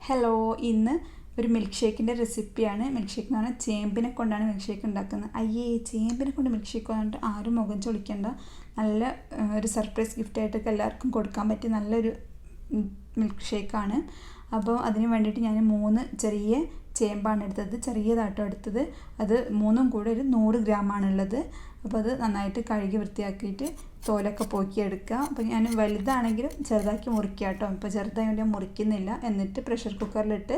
Hello, ഇന്ന് ഒരു milk ഷേക്കിൻ്റെ റെസിപ്പിയാണ്. മിൽക്ക് ഷേക്ക് എന്ന് പറഞ്ഞാൽ ചേമ്പിനെ കൊണ്ടാണ് മിൽക്ക് ഷേക്ക് ഉണ്ടാക്കുന്നത്. അയ്യേ, ചേമ്പിനെ കൊണ്ട് മിൽക്ക് ഷേക്ക് പറഞ്ഞിട്ട് ആരും മുഖം ചൊളിക്കേണ്ട. നല്ല ഒരു സർപ്രൈസ് ഗിഫ്റ്റായിട്ടൊക്കെ എല്ലാവർക്കും കൊടുക്കാൻ പറ്റിയ നല്ലൊരു മിൽക്ക് ഷേക്കാണ്. അപ്പോൾ അതിന് വേണ്ടിയിട്ട് ഞാൻ 3 ചെറിയ ചേമ്പാണ് എടുത്തത്, ചെറിയതാട്ടോ എടുത്തത്. അത് 3ഉം കൂടെ ഒരു 100 ഗ്രാമാണുള്ളത്. അപ്പോൾ അത് നന്നായിട്ട് കഴുകി വൃത്തിയാക്കിയിട്ട് തോലൊക്കെ പോക്കിയെടുക്കുക. അപ്പോൾ ഞാൻ വലുതാണെങ്കിലും ചെറുതാക്കി മുറിക്കുക കേട്ടോ. ഇപ്പോൾ ചെറുതായി ഞാൻ മുറിക്കുന്നില്ല. എന്നിട്ട് പ്രഷർ കുക്കറിലിട്ട്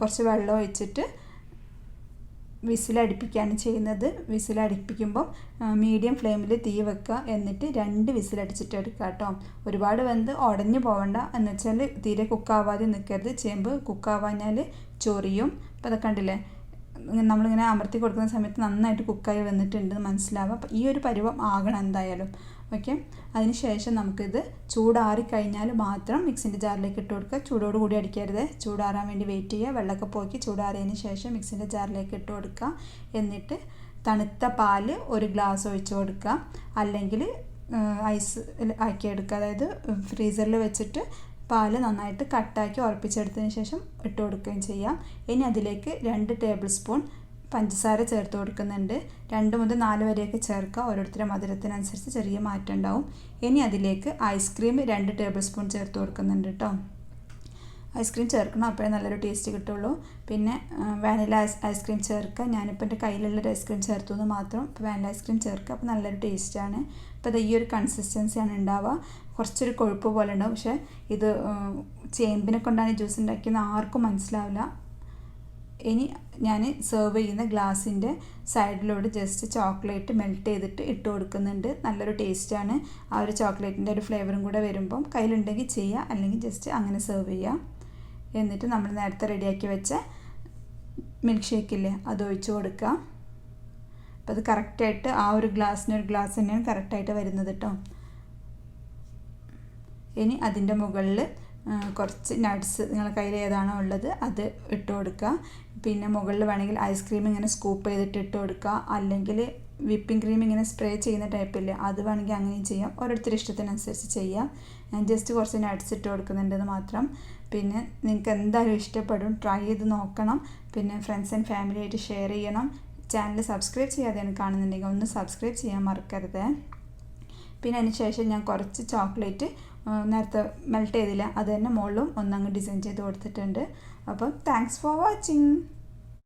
കുറച്ച് വെള്ളം ഒഴിച്ചിട്ട് വിസിലടിപ്പിക്കുകയാണ് ചെയ്യുന്നത്. വിസിലടിപ്പിക്കുമ്പോൾ മീഡിയം ഫ്ലെയിമിൽ തീ വെക്കുക. എന്നിട്ട് 2 വിസിലടിച്ചിട്ട് എടുക്കുക കേട്ടോ. ഒരുപാട് വെന്ത് ഉടഞ്ഞു പോകണ്ട. എന്ന് വെച്ചാൽ തീരെ കുക്കാവാതെ നിൽക്കരുത്. ചേമ്പ് കുക്കാവാഞ്ഞാൽ ചൊറിയും. അപ്പോൾ അതൊക്കെ കണ്ടില്ലേ, നമ്മളിങ്ങനെ അമർത്തി കൊടുക്കുന്ന സമയത്ത് നന്നായിട്ട് കുക്കായി വന്നിട്ടുണ്ട് മനസ്സിലാവുക. അപ്പോൾ ഈ ഒരു പരുവം ആകണം എന്തായാലും. ഓക്കെ, അതിന് ശേഷം നമുക്കിത് ചൂടാറിക്കഴിഞ്ഞാൽ മാത്രം മിക്സിൻ്റെ ജാറിലേക്ക് ഇട്ട് കൊടുക്കുക. ചൂടോട് കൂടി അടിക്കരുത്. ചൂടാറാൻ വേണ്ടി വെയിറ്റ് ചെയ്യുക. വെള്ളമൊക്കെ പോക്കി ചൂടാറിയതിന് ശേഷം മിക്സിൻ്റെ ജാറിലേക്ക് ഇട്ട് കൊടുക്കുക. എന്നിട്ട് തണുത്ത പാല് 1 ഗ്ലാസ് ഒഴിച്ച് കൊടുക്കുക. അല്ലെങ്കിൽ ഐസ് ആക്കിയെടുക്കുക. അതായത് ഫ്രീസറിൽ വെച്ചിട്ട് പാല് നന്നായിട്ട് കട്ടാക്കി ഉറപ്പിച്ചെടുത്തതിന് ശേഷം ഇട്ട് കൊടുക്കുകയും ചെയ്യാം. ഇനി അതിലേക്ക് 2 ടേബിൾ സ്പൂൺ പഞ്ചസാര ചേർത്ത് കൊടുക്കുന്നുണ്ട്. 2 മുതൽ 4 വരെയൊക്കെ ചേർക്കുക. ഓരോരുത്തരുടെ മധുരത്തിനനുസരിച്ച് ചെറിയ മാറ്റം ഉണ്ടാവും. ഇനി അതിലേക്ക് ഐസ്ക്രീം 2 ടേബിൾ സ്പൂൺ ചേർത്ത് കൊടുക്കുന്നുണ്ട് കേട്ടോ. ഐസ്ക്രീം ചേർക്കണം, അപ്പോഴേ നല്ലൊരു ടേസ്റ്റ് കിട്ടുള്ളൂ. പിന്നെ വാനില ഐസ്ക്രീം ചേർക്കുക. ഞാനിപ്പോൾ എൻ്റെ കയ്യിലുള്ളൊരു ഐസ്ക്രീം ചേർത്തു എന്ന് മാത്രം. ഇപ്പോൾ വാനില ഐസ്ക്രീം ചേർക്കുക. അപ്പോൾ നല്ലൊരു ടേസ്റ്റാണ്. അപ്പോൾ അത് ഈ ഒരു കൺസിസ്റ്റൻസിയാണ് ഉണ്ടാവുക. കുറച്ചൊരു കൊഴുപ്പ് പോലെ ഉണ്ടാവും. പക്ഷേ ഇത് ചേമ്പിനെ കൊണ്ടാണ് ജ്യൂസ് ഉണ്ടാക്കിയെന്ന് ആർക്കും മനസ്സിലാവില്ല. ഇനി ഞാൻ സെർവ് ചെയ്യുന്ന ഗ്ലാസിൻ്റെ സൈഡിലോട്ട് ജസ്റ്റ് ചോക്ലേറ്റ് മെൽറ്റ് ചെയ്തിട്ട് ഇട്ട് കൊടുക്കുന്നുണ്ട്. നല്ലൊരു ടേസ്റ്റാണ്. ആ ഒരു ചോക്ലേറ്റിൻ്റെ ഒരു ഫ്ലേവറും കൂടെ വരുമ്പം കയ്യിലുണ്ടെങ്കിൽ ചെയ്യുക, അല്ലെങ്കിൽ ജസ്റ്റ് അങ്ങനെ സെർവ് ചെയ്യുക. എന്നിട്ട് നമ്മൾ നേരത്തെ റെഡിയാക്കി വെച്ച മിൽക്ക് ഷേക്കില്ലേ, അത് ഒഴിച്ച് കൊടുക്കുക. അപ്പോൾ അത് കറക്റ്റായിട്ട് ആ ഒരു ഗ്ലാസ്സിന് ഒരു ഗ്ലാസ് തന്നെയാണ് കറക്റ്റായിട്ട് വരുന്നത് കേട്ടോ. ഇനി അതിൻ്റെ മുകളിൽ കുറച്ച് നട്ട്സ് നിങ്ങളുടെ കയ്യിൽ ഏതാണോ ഉള്ളത് അത് ഇട്ട് കൊടുക്കുക. പിന്നെ മുകളിൽ വേണമെങ്കിൽ ഐസ്ക്രീം ഇങ്ങനെ സ്കൂപ്പ് ചെയ്തിട്ട് ഇട്ട് കൊടുക്കുക. അല്ലെങ്കിൽ വിപ്പിംഗ് ക്രീം ഇങ്ങനെ സ്പ്രേ ചെയ്യുന്ന ടൈപ്പില്ലേ, അത് വേണമെങ്കിൽ അങ്ങനെയും ചെയ്യാം. ഓരോരുത്തരുടെ ഇഷ്ടത്തിനനുസരിച്ച് ചെയ്യാം. ഞാൻ ജസ്റ്റ് കുറച്ച് നട്ട്സ് ഇട്ട് കൊടുക്കുന്നുണ്ടെന്ന് മാത്രം. പിന്നെ നിങ്ങൾക്ക് എന്തായാലും ഇഷ്ടപ്പെടും, ട്രൈ ചെയ്ത് നോക്കണം. പിന്നെ ഫ്രണ്ട്സ് ആൻഡ് ഫാമിലി ആയിട്ട് ഷെയർ ചെയ്യണം. ചാനൽ സബ്സ്ക്രൈബ് ചെയ്യാതെയാണ് കാണുന്നുണ്ടെങ്കിൽ ഒന്ന് സബ്സ്ക്രൈബ് ചെയ്യാൻ മറക്കരുത്. പിന്നെ അതിന് ശേഷം ഞാൻ കുറച്ച് ചോക്ലേറ്റ് നേരത്തെ മെൽറ്റ് ചെയ്തില്ല, അത് തന്നെ മുകളിലും ഒന്നങ്ങ് ഡിസൈൻ ചെയ്ത് കൊടുത്തിട്ടുണ്ട്. അപ്പം താങ്ക്സ് ഫോർ വാച്ചിങ്.